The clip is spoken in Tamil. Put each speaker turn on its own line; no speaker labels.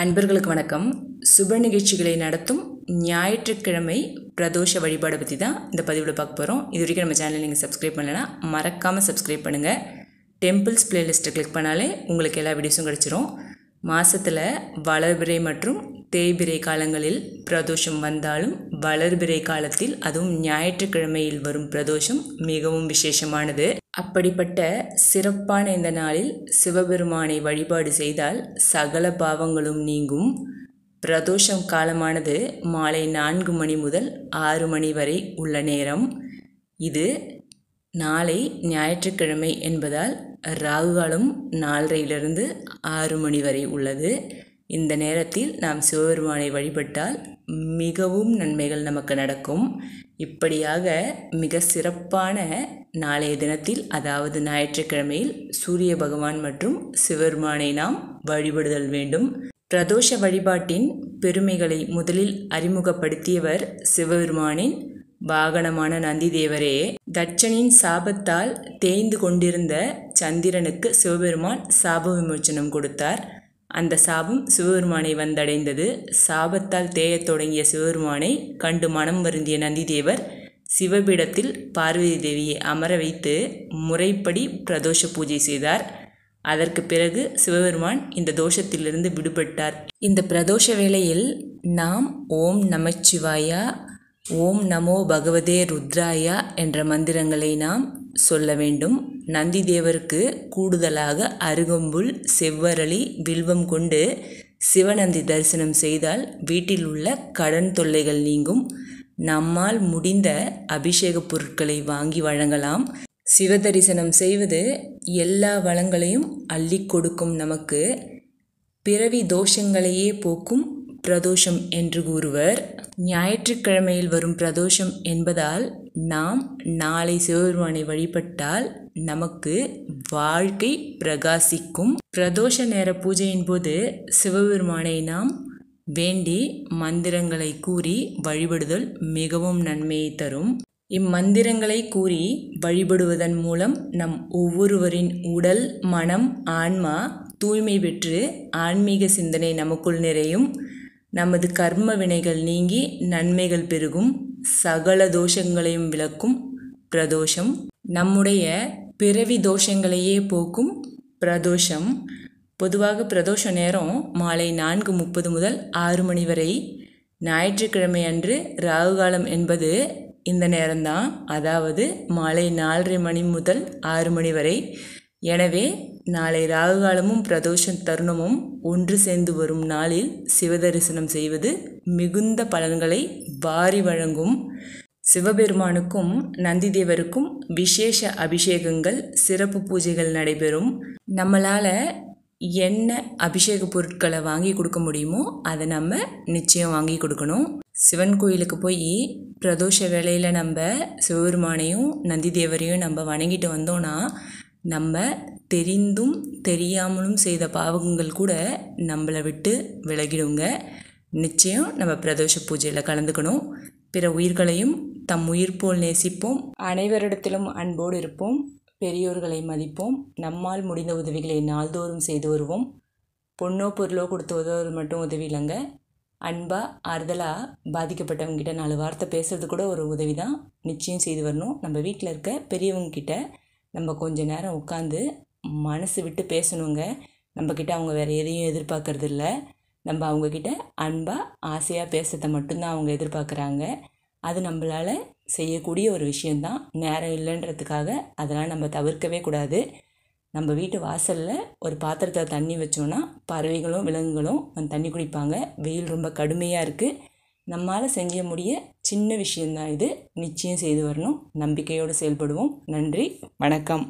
அன்பர்களுக்கு வணக்கம். சுப நிகழ்ச்சிகளை நடத்தும் ஞாயிற்றுக்கிழமை பிரதோஷ வழிபாடை பற்றி தான் இந்த பதிவில் பார்க்க போகிறோம். இது வரைக்கும் நம்ம சேனலை நீங்கள் சப்ஸ்கிரைப் பண்ணலைன்னா மறக்காமல் சப்ஸ்கிரைப் பண்ணுங்கள். டெம்பிள்ஸ் பிளேலிஸ்ட்டை கிளிக் பண்ணாலே உங்களுக்கு எல்லா வீடியோஸும் கிடச்சிரும். மாதத்தில் வளர்பிறை மற்றும் தேய்பிறை காலங்களில் பிரதோஷம் வந்தாலும் வளர்பிறை காலத்தில் அதுவும் ஞாயிற்றுக்கிழமையில் வரும் பிரதோஷம் மிகவும் விசேஷமானது. அப்படிப்பட்ட சிறப்பான இந்த நாளில் சிவபெருமானை வழிபாடு செய்தால் சகல பாவங்களும் நீங்கும். பிரதோஷம் காலமானது மாலை 4 மணி முதல் 6 மணி வரை உள்ள நேரம். இது நாளை ஞாயிற்றுக்கிழமை என்பதால் ராகுகாலம் 4:30 6 மணி வரை உள்ளது. இந்த நேரத்தில் நாம் சிவபெருமானை வழிபட்டால் மிகவும் நன்மைகள் நமக்கு நடக்கும். இப்படியாக மிக சிறப்பான நாளைய தினத்தில், அதாவது ஞாயிற்றுக்கிழமையில் சூரிய பகவான் மற்றும் சிவபெருமானை நாம் வழிபடுதல் வேண்டும். பிரதோஷ வழிபாட்டின் பெருமைகளை முதலில் அறிமுகப்படுத்தியவர் சிவபெருமானின் வாகனமான நந்தி தேவரே. தட்சனின் சாபத்தால் தேய்ந்து கொண்டிருந்த சந்திரனுக்கு சிவபெருமான் சாப விமோச்சனம் கொடுத்தார். அந்த சாபம் சிவபெருமானை வந்தடைந்தது. சாபத்தால் தேயத் தொடங்கிய சிவபெருமானை கண்டு மனம் வருந்திய நந்திதேவர் சிவபீடத்தில் பார்வதி தேவியை அமர வைத்து முறைப்படி பிரதோஷ பூஜை செய்தார். அதற்கு பிறகு சிவபெருமான் இந்த தோஷத்திலிருந்து விடுபட்டார். இந்த பிரதோஷ வேளையில் நாம் ஓம் நமச்சிவாயா, ஓம் நமோ பகவதே ருத்ராயா என்ற மந்திரங்களை நாம் சொல்ல வேண்டும். நந்தி தேவருக்கு கூடுதலாக அருகம்புல், செவ்வரளி, வில்வம் கொண்டு சிவநந்தி தரிசனம் செய்தால் வீட்டில் உள்ள கடன் தொல்லைகள் நீங்கும். நம்மால் முடிந்த அபிஷேக பொருட்களை வாங்கி வழங்கலாம். சிவ தரிசனம் செய்வது எல்லா வளங்களையும் அள்ளி கொடுக்கும். நமக்கு பிறவி தோஷங்களையே போக்கும் பிரதோஷம் என்று கூறுவர். ஞாயிற்றுக்கிழமையில் வரும் பிரதோஷம் என்பதால் நாம் நாளை சிவபெருமானை வழிபட்டால் நமக்கு வாழ்க்கை பிரகாசிக்கும். பிரதோஷ நேர பூஜையின் போது சிவபெருமானை நாம் வேண்டி மந்திரங்களை கூறி வழிபடுதல் மிகவும் நன்மையை தரும். இம்மந்திரங்களை கூறி வழிபடுவதன் மூலம் நம் ஒவ்வொருவரின் உடல், மனம், ஆன்மா தூய்மை பெற்று ஆன்மீக சிந்தனை நமக்குள் நிறையும். நமது கர்ம வினைகள் நீங்கி நன்மைகள் பெருகும். சகல தோஷங்களையும் விளக்கும் பிரதோஷம். நம்முடைய பிறவி தோஷங்களையே போக்கும் பிரதோஷம். பொதுவாக பிரதோஷ நேரம் மாலை 4:30 முதல் 6 மணி வரை. ஞாயிற்றுக்கிழமை அன்று ராகுகாலம் என்பது இந்த நேரம்தான், அதாவது மாலை 4:30 மணி முதல் 6 மணி வரை. எனவே நாளை ராகுகாலமும் பிரதோஷ தருணமும் ஒன்று சேர்ந்து வரும் நாளில் சிவதரிசனம் செய்வது மிகுந்த பலன்களை வாரி வழங்கும். சிவபெருமானுக்கும் நந்திதேவருக்கும் விசேஷ அபிஷேகங்கள், சிறப்பு பூஜைகள் நடைபெறும். நம்மளால் என்ன அபிஷேக பொருட்களை வாங்கி கொடுக்க முடியுமோ அதை நம்ம நிச்சயம் வாங்கி கொடுக்கணும். சிவன் கோயிலுக்கு போய் பிரதோஷ வேளையில் நம்ம சிவபெருமானையும் நந்திதேவரையும் நம்ம வணங்கிட்டு வந்தோன்னா நம்ம தெரிந்தும் தெரியாமலும் செய்த பாவங்கள் கூட நம்மளை விட்டு விலகிடுங்க. நிச்சயம் நம்ம பிரதோஷ பூஜையில் கலந்துக்கணும். பிற உயிர்களையும் தம் உயிர் போல் நேசிப்போம். அனைவரிடத்திலும் அன்போடு இருப்போம். பெரியோர்களை மதிப்போம். நம்மால் முடிந்த உதவிகளை நாள்தோறும் செய்து வருவோம். பொண்ணோ பொருளோ கொடுத்து உதவுறது மட்டும் உதவி இல்லைங்க. அன்பாக ஆறுதலாக பாதிக்கப்பட்டவங்ககிட்ட 4 வார்த்தை பேசுறது கூட ஒரு உதவி தான். நிச்சயம் செய்து வரணும். நம்ம வீட்டில் இருக்க பெரியவங்கக்கிட்ட நம்ம கொஞ்சம் நேரம் உட்காந்து மனசு விட்டு பேசணுங்க. நம்மக்கிட்ட அவங்க வேறு எதையும் எதிர்பார்க்கறது இல்லை. நம்ம அவங்கக்கிட்ட அன்பாக ஆசையாக பேசுறதை மட்டும்தான் அவங்க எதிர்பார்க்குறாங்க. அது நம்மளால் செய்யக்கூடிய ஒரு விஷயந்தான். நேரம் இல்லைன்றதுக்காக அதெல்லாம் நம்ம தவிர்க்கவே கூடாது. நம்ம வீட்டு வாசலில் ஒரு பாத்திரத்தில் தண்ணி வச்சோன்னா பறவைகளும் விலங்குகளும் அந்த தண்ணி குடிப்பாங்க. வெயில் ரொம்ப கடுமையாக இருக்குது. நம்மால் செஞ்ச முடிய சின்ன விஷயந்தான் இது. நிச்சயம் செய்து வரணும். நம்பிக்கையோடு செயல்படுவோம். நன்றி, வணக்கம்.